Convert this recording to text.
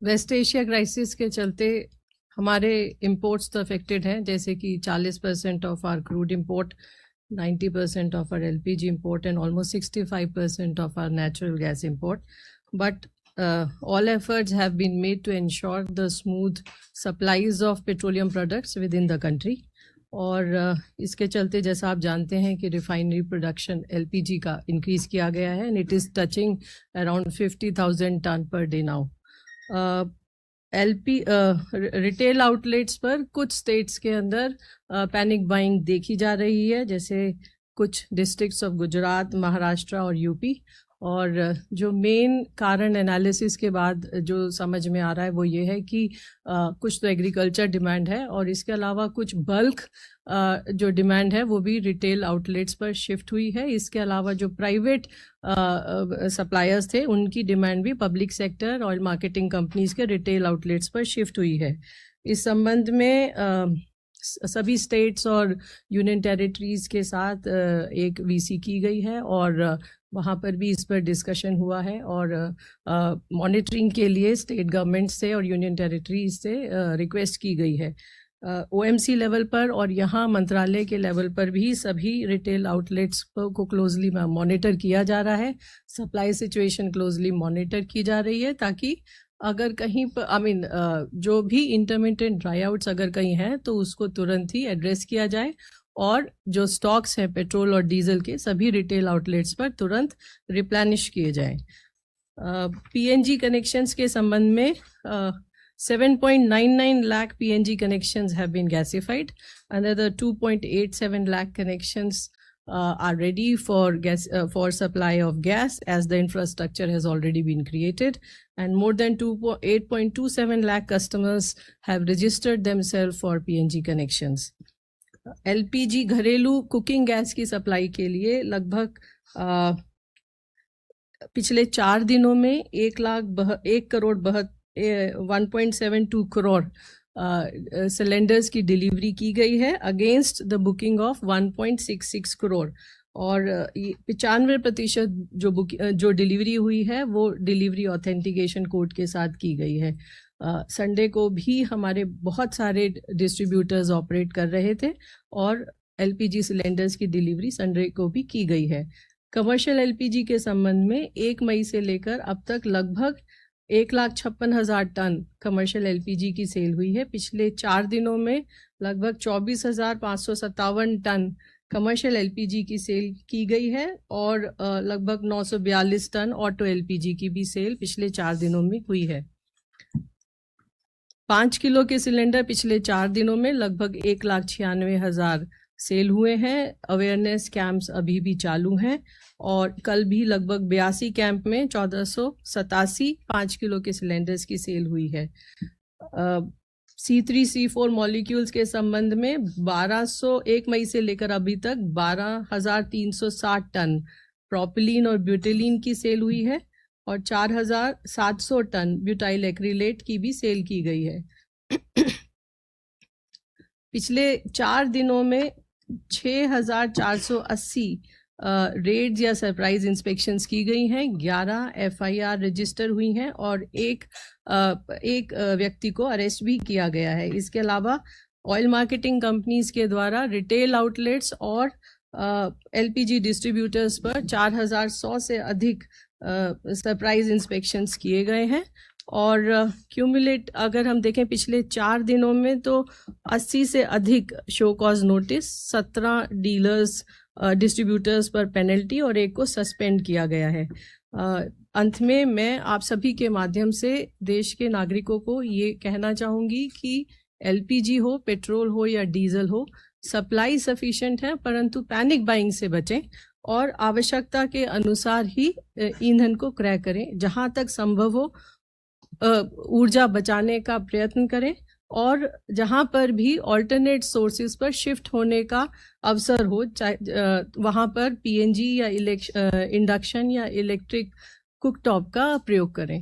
Waste Asia crisis के चलते हमारे इंपोर्ट्स तो अफेक्टेड हैं, जैसे कि 40% of our crude import, 90% of our LPG import, and almost 65% of our natural gas import. But all efforts have been made to ensure the smooth supplies of petroleum products within the country. और इसके चलते जैसा आप जानते हैं कि refinery production LPG का increase किया गया है and it is touching around 50,000 tonne per day now. Retail outlets पर कुछ स्टेट्स के अंदर पैनिक बाइंग देखी जा रही है, जैसे कुछ डिस्ट्रिक्ट्स ऑफ गुजरात, महाराष्ट्र और यूपी. और जो मेन कारण एनालिसिस के बाद जो समझ में आ रहा है वो ये है कि कुछ तो एग्रीकल्चर डिमांड है और इसके अलावा कुछ बल्क जो डिमांड है वो भी रिटेल आउटलेट्स पर शिफ्ट हुई है. इसके अलावा जो प्राइवेट सप्लायर्स थे उनकी डिमांड भी public sector oil marketing companies के रिटेल आउटलेट्स पर शिफ्ट हुई है. इस संबंध में सभी स्टेट्स और यूनियन टेरिटरीज के साथ एक वीसी की गई है और वहाँ पर भी इस पर डिस्कशन हुआ है और मॉनिटरिंग के लिए स्टेट गवर्नमेंट से और यूनियन टेरिटरीज से रिक्वेस्ट की गई है. OMC लेवल पर और यहाँ मंत्रालय के लेवल पर भी सभी रिटेल आउटलेट्स को क्लोजली मॉनिटर किया जा रहा है. सप्लाई सिचुएशन क्लोजली मॉनिटर की जा रही है ताकि अगर कहीं पर जो भी इंटरमिटेंट ड्राई आउट्स अगर कहीं हैं तो उसको तुरंत ही एड्रेस किया जाए और जो स्टॉक्स हैं पेट्रोल और डीजल के सभी रिटेल आउटलेट्स पर तुरंत रिप्लेनिश किए जाएं. PNG कनेक्शंस के संबंध में 7.99 lakh PNG connections have been gasified. Another 2.87 lakh connections are ready for supply of gas as the infrastructure has already been created, and more than 8.27 lakh customers have registered themselves for PNG connections. LPG घरेलू cooking gas की supply के लिए लगभग पिछले 4 दिनों में 1.72 crore cylinders की delivery की गई है against the booking of 1.66 crore. और 95% जो डिलीवरी हुई है वो डिलीवरी ऑथेंटिकेशन कोड के साथ की गई है. संडे को भी हमारे बहुत सारे डिस्ट्रीब्यूटर्स ऑपरेट कर रहे थे और LPG सिलेंडर्स की डिलीवरी संडे को भी की गई है. कमर्शियल LPG के संबंध में 1 मई से लेकर अब तक लगभग 1,56,000 टन कमर्शियल LPG की सेल हुई है. पिछले 4 दिनों में लगभग 24,557 टन कमर्शियल LPG की सेल की गई है और लगभग 942 टन ऑटो LPG की भी सेल पिछले 4 दिनों में हुई है. 5 किलो के सिलेंडर पिछले 4 दिनों में लगभग 1,96,000 सेल हुए हैं. अवेयरनेस कैंप्स अभी भी चालू हैं और कल भी लगभग 82 कैंप में 1487 5 किलो के सिलेंडर्स की सेल हुई है. C3 C4 मॉलिक्यूल्स के संबंध में 1 मई से लेकर अभी तक 12,360 टन प्रोपिलीन और ब्यूटेलीन की सेल हुई है और 4,700 टन ब्यूटाइल एक्रिलेट की भी सेल की गई है. पिछले 4 दिनों में 6,480 रेड्स या सरप्राइज इंस्पेक्शंस की गई हैं, 11 FIR रजिस्टर हुई हैं और एक व्यक्ति को अरेस्ट भी किया गया है. इसके अलावा ऑयल मार्केटिंग कंपनीज के द्वारा रिटेल आउटलेट्स और LPG डिस्ट्रीब्यूटर्स पर 4,100 से अधिक सरप्राइज इंस्पेक्शंस किए गए हैं. और क्यूमुलेट अगर हम देखें पिछले 4 दिनों में तो 80 से अधिक show cause notice, 17 dealers distributors पर पेनल्टी और 1 को सस्पेंड किया गया है. अंत में मैं आप सभी के माध्यम से देश के नागरिकों को ये कहना चाहूँगी कि LPG हो, पेट्रोल हो या डीजल हो, सप्लाई सफिशिएंट है, परंतु पैनिक बाइंग से बचें और आवश्यकता के अनुसार ही ईंधन को क्रय करें. जहाँ तक संभव हो ऊर्जा बचाने का प्रयत्न करें और जहाँ पर भी ऑल्टरनेट सोर्सेज पर शिफ्ट होने का अवसर हो, चाहे वहाँ पर PNG या इंडक्शन या इलेक्ट्रिक कुकटॉप का प्रयोग करें.